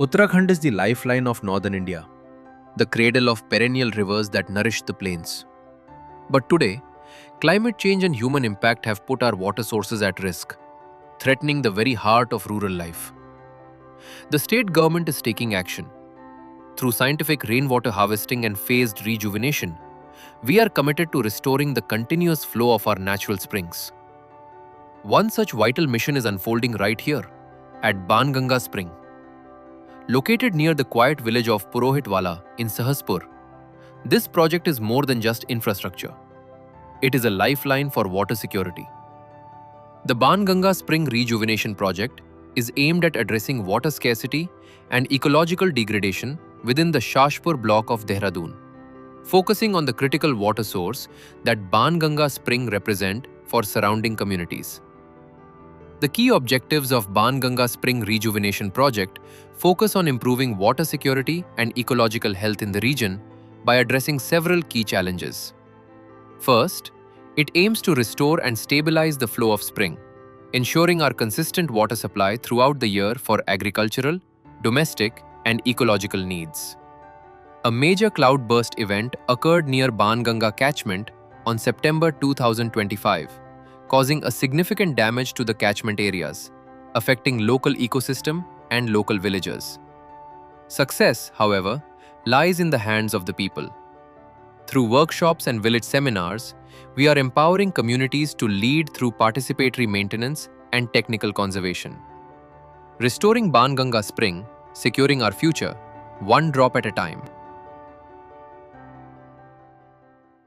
Uttarakhand is the lifeline of northern India, the cradle of perennial rivers that nourish the plains. But today, climate change and human impact have put our water sources at risk, threatening the very heart of rural life. The state government is taking action. Through scientific rainwater harvesting and phased rejuvenation, we are committed to restoring the continuous flow of our natural springs. One such vital mission is unfolding right here, at Banganga Spring. Located near the quiet village of Purohitwala in Sahaspur, this project is more than just infrastructure. It is a lifeline for water security. The Banganga Spring Rejuvenation Project is aimed at addressing water scarcity and ecological degradation within the Sahaspur block of Dehradun, focusing on the critical water source that Banganga Spring represent for surrounding communities. The key objectives of Banganga Spring Rejuvenation Project focus on improving water security and ecological health in the region by addressing several key challenges. First, it aims to restore and stabilize the flow of spring, ensuring our consistent water supply throughout the year for agricultural, domestic, and ecological needs. A major cloudburst event occurred near Banganga catchment on September 2025, causing a significant damage to the catchment areas, affecting local ecosystem and local villagers. Success, however, lies in the hands of the people. Through workshops and village seminars, we are empowering communities to lead through participatory maintenance and technical conservation. Restoring Banganga Spring, securing our future, one drop at a time.